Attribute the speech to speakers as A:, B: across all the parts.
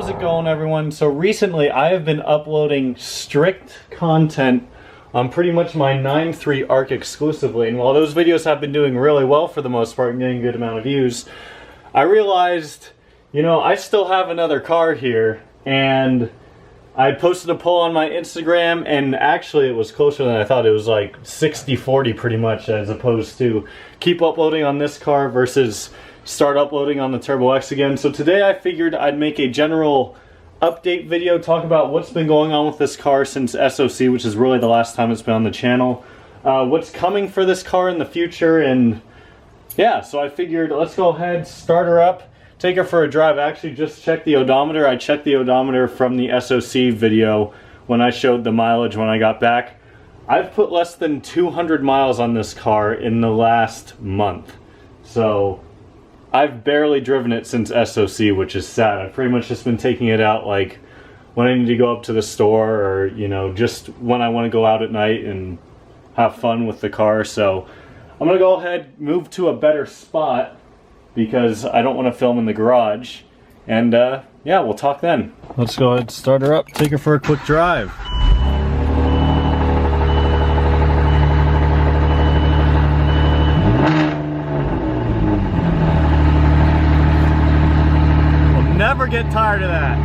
A: How's it going, everyone? So recently I have been uploading strict content on pretty much my 9.3 ARC exclusively, and while those videos have been doing really well for the most part and getting a good amount of views, I realized, you know, I still have another car here, and I posted a poll on my Instagram, and actually it was closer than I thought. It was like 60-40 pretty much, as opposed to keep uploading on this car versus start uploading on the Turbo X again. So today I figured I'd make a general update video, talk about what's been going on with this car since SOC, which is really the last time it's been on the channel, what's coming for this car in the future, and yeah, so I figured let's go ahead, start her up, take her for a drive. I actually just checked the odometer. I checked the odometer from the SOC video when I showed the mileage when I got back. I've put less than 200 miles on this car in the last month. So I've barely driven it since SOC, which is sad. I've pretty much just been taking it out like when I need to go up to the store, or, you know, just when I want to go out at night and have fun with the car. So I'm going to go ahead, move to a better spot because I don't want to film in the garage. And yeah, we'll talk then. Let's go ahead, start her up, take her for a quick drive. Never get tired of that.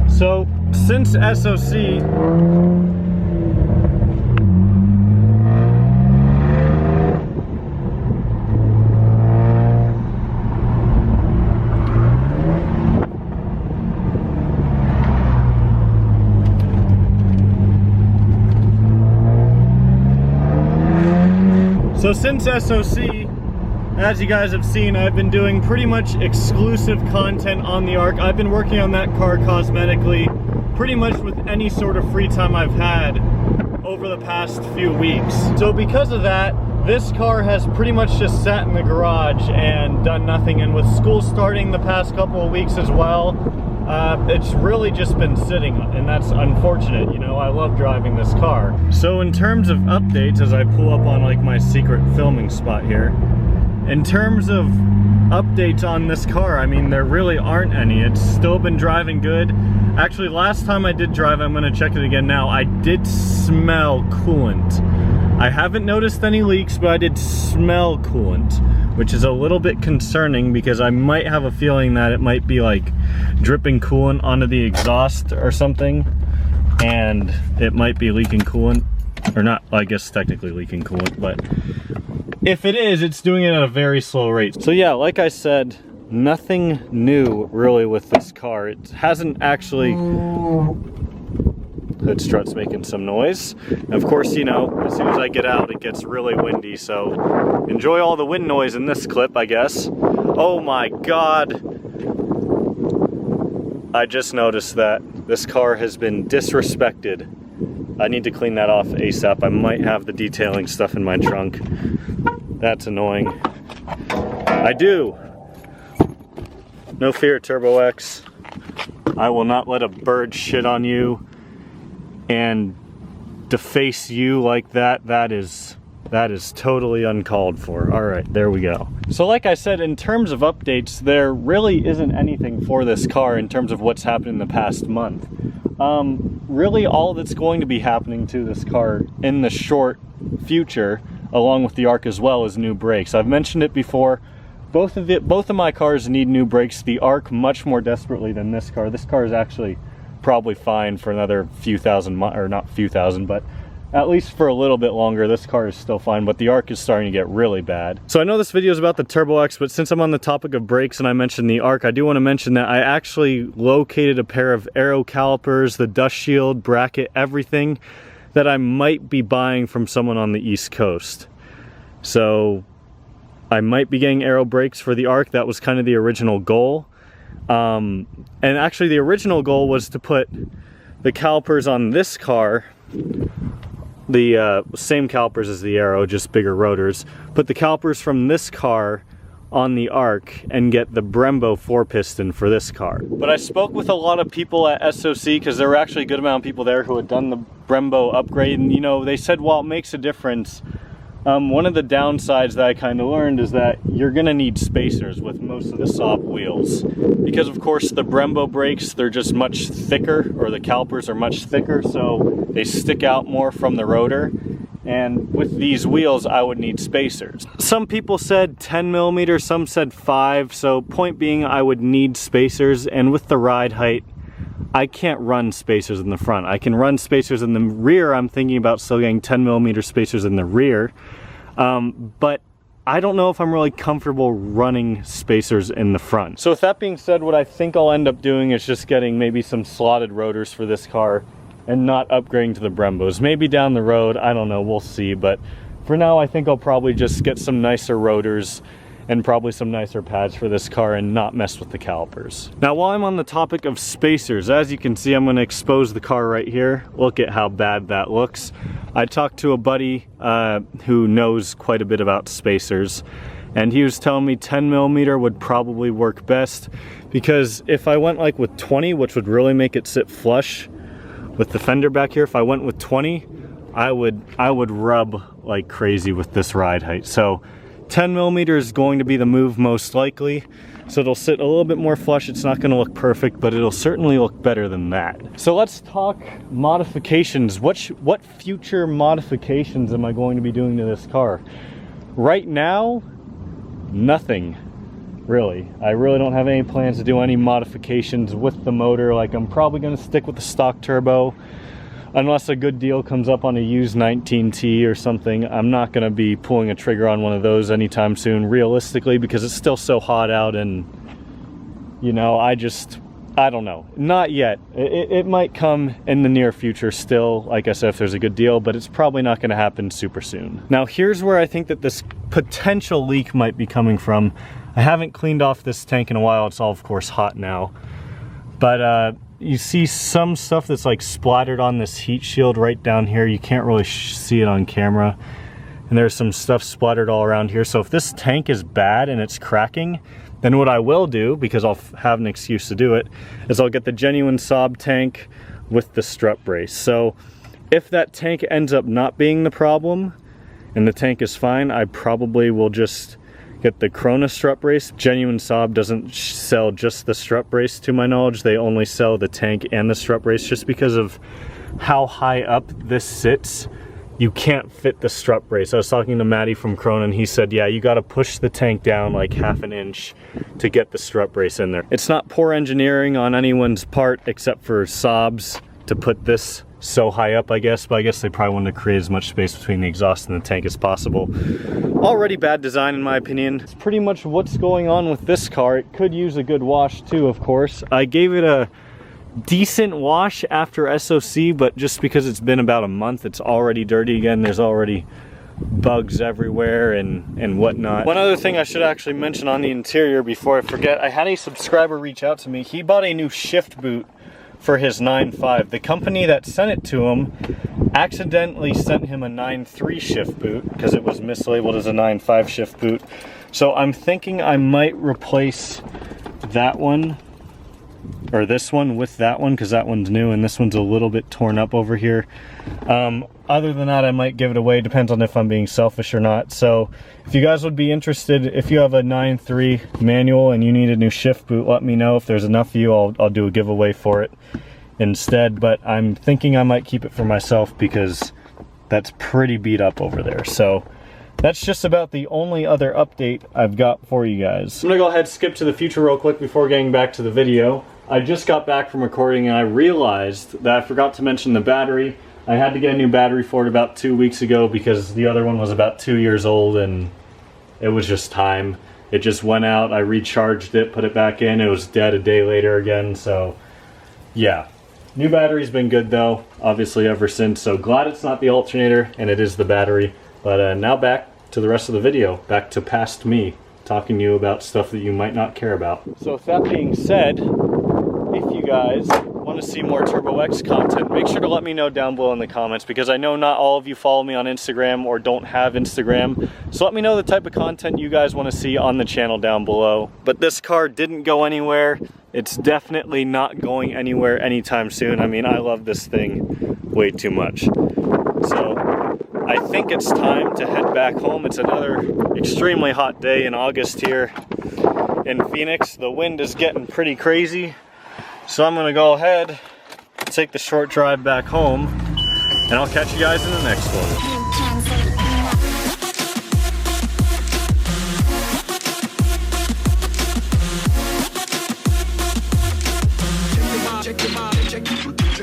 A: So since SOC, as you guys have seen, I've been doing pretty much exclusive content on the ARC. I've been working on that car cosmetically pretty much with any sort of free time I've had over the past few weeks. So because of that, this car has pretty much just sat in the garage and done nothing. And with school starting the past couple of weeks as well, it's really just been sitting, and that's unfortunate. You know, I love driving this car. So in terms of updates, as I pull up on like my secret filming spot here, in terms of updates on this car, I mean, there really aren't any. It's still been driving good. Actually, last time I did drive, I'm gonna check it again now, I did smell coolant. I haven't noticed any leaks, but I did smell coolant, which is a little bit concerning because I might have a feeling that it might be like dripping coolant onto the exhaust or something, and it might be leaking coolant, or not, I guess technically leaking coolant, but if it is, it's doing it at a very slow rate. So yeah, like I said, nothing new really with this car. It hasn't actually... Hood strut's making some noise. And of course, you know, as soon as I get out, it gets really windy, so enjoy all the wind noise in this clip, I guess. Oh my God. I just noticed that this car has been disrespected. I need to clean that off ASAP. I might have the detailing stuff in my trunk. That's annoying. I do. No fear, Turbo X. I will not let a bird shit on you and deface you like that. That is totally uncalled for. All right, there we go. So like I said, in terms of updates, there really isn't anything for this car in terms of what's happened in the past month. Really all that's going to be happening to this car in the short future, along with the ARC as well, is new brakes. I've mentioned it before. Both of my cars need new brakes. The ARC much more desperately than this car. This car is actually probably fine for another few thousand miles, or not few thousand, but at least for a little bit longer. This car is still fine, but the ARC is starting to get really bad. So I know this video is about the Turbo X, but since I'm on the topic of brakes and I mentioned the ARC, I do want to mention that I actually located a pair of aero calipers, the dust shield, bracket, everything that I might be buying from someone on the East Coast. So I might be getting aero brakes for the ARC. That was kind of the original goal. And actually the original goal was to put the calipers on this car, the same calipers as the Aero, just bigger rotors, put the calipers from this car on the ARC and get the Brembo 4-piston for this car. But I spoke with a lot of people at SOC, because there were actually a good amount of people there who had done the Brembo upgrade, and you know, they said while it makes a difference, One of the downsides that I kind of learned is that you're gonna need spacers with most of the Saab wheels, because of course the Brembo brakes, they're just much thicker, or the calipers are much thicker, so they stick out more from the rotor. And with these wheels, I would need spacers. Some people said 10 millimeters, some said 5. So point being, I would need spacers. And with the ride height, I can't run spacers in the front. I can run spacers in the rear. I'm thinking about still getting 10 millimeter spacers in the rear. But I don't know if I'm really comfortable running spacers in the front. So with that being said, what I think I'll end up doing is just getting maybe some slotted rotors for this car and not upgrading to the Brembos. Maybe down the road, I don't know, we'll see. But for now, I think I'll probably just get some nicer rotors and probably some nicer pads for this car and not mess with the calipers. Now, while I'm on the topic of spacers, as you can see, I'm gonna expose the car right here. Look at how bad that looks. I talked to a buddy who knows quite a bit about spacers, and he was telling me 10 millimeter would probably work best, because if I went like with 20, which would really make it sit flush with the fender back here, if I went with 20, I would rub like crazy with this ride height. So 10 millimeter is going to be the move most likely. So it'll sit a little bit more flush. It's not gonna look perfect, but it'll certainly look better than that. So let's talk modifications. What future modifications am I going to be doing to this car? Right now, nothing. Really, I really don't have any plans to do any modifications with the motor. Like, I'm probably going to stick with the stock turbo unless a good deal comes up on a used 19T or something. I'm not going to be pulling a trigger on one of those anytime soon, realistically, because it's still so hot out, and you know, I don't know, not yet. It might come in the near future still, like I said, if there's a good deal, but it's probably not going to happen super soon. Now here's where I think that this potential leak might be coming from. I haven't cleaned off this tank in a while. It's all, of course, hot now. But you see some stuff that's like splattered on this heat shield right down here. You can't really see it on camera. And there's some stuff splattered all around here. So if this tank is bad and it's cracking, then what I will do, because I'll have an excuse to do it, is I'll get the genuine Saab tank with the strut brace. So if that tank ends up not being the problem and the tank is fine, I probably will just get the Corona strut brace. Genuine Saab doesn't sell just the strut brace, to my knowledge. They only sell the tank and the strut brace, just because of how high up this sits. You can't fit the strut brace. I was talking to Matty from Corona, and he said, yeah, you got to push the tank down like half an inch to get the strut brace in there. It's not poor engineering on anyone's part except for Saab's to put this so high up, I guess, but I guess they probably wanted to create as much space between the exhaust and the tank as possible. Already bad design, in my opinion. It's pretty much what's going on with this car. It could use a good wash too, of course. I gave it a decent wash after SOC, but just because it's been about a month, it's already dirty again. There's already bugs everywhere and whatnot. One other thing I should actually mention on the interior before I forget, I had a subscriber reach out to me. He bought a new shift boot for his 9.5. The company that sent it to him accidentally sent him a 9.3 shift boot because it was mislabeled as a 9.5 shift boot. So I'm thinking I might replace that one, or this one, with that one, because that one's new and this one's a little bit torn up over here. Other than that, I might give it away. Depends on if I'm being selfish or not. So if you guys would be interested, if you have a 9.3 manual and you need a new shift boot, let me know. If there's enough of you, I'll do a giveaway for it instead. But I'm thinking I might keep it for myself because that's pretty beat up over there. So that's just about the only other update I've got for you guys. I'm gonna go ahead and skip to the future real quick before getting back to the video. I just got back from recording and I realized that I forgot to mention the battery. I had to get a new battery for it about 2 weeks ago because the other one was about 2 years old and it was just time. It just went out, I recharged it, put it back in, it was dead a day later again, so yeah. New battery's been good though, obviously ever since, so glad it's not the alternator and it is the battery. But now back to the rest of the video, back to past me, talking to you about stuff that you might not care about. So with that being said, if you guys want to see more Turbo X content, make sure to let me know down below in the comments, because I know not all of you follow me on Instagram or don't have Instagram. So let me know the type of content you guys want to see on the channel down below. But this car didn't go anywhere. It's definitely not going anywhere anytime soon. I mean, I love this thing way too much. So I think it's time to head back home. It's another extremely hot day in August here in Phoenix. The wind is getting pretty crazy. So I'm gonna go ahead, take the short drive back home, and I'll catch you guys in the next one.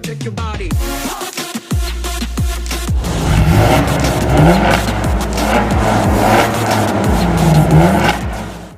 B: Check your body.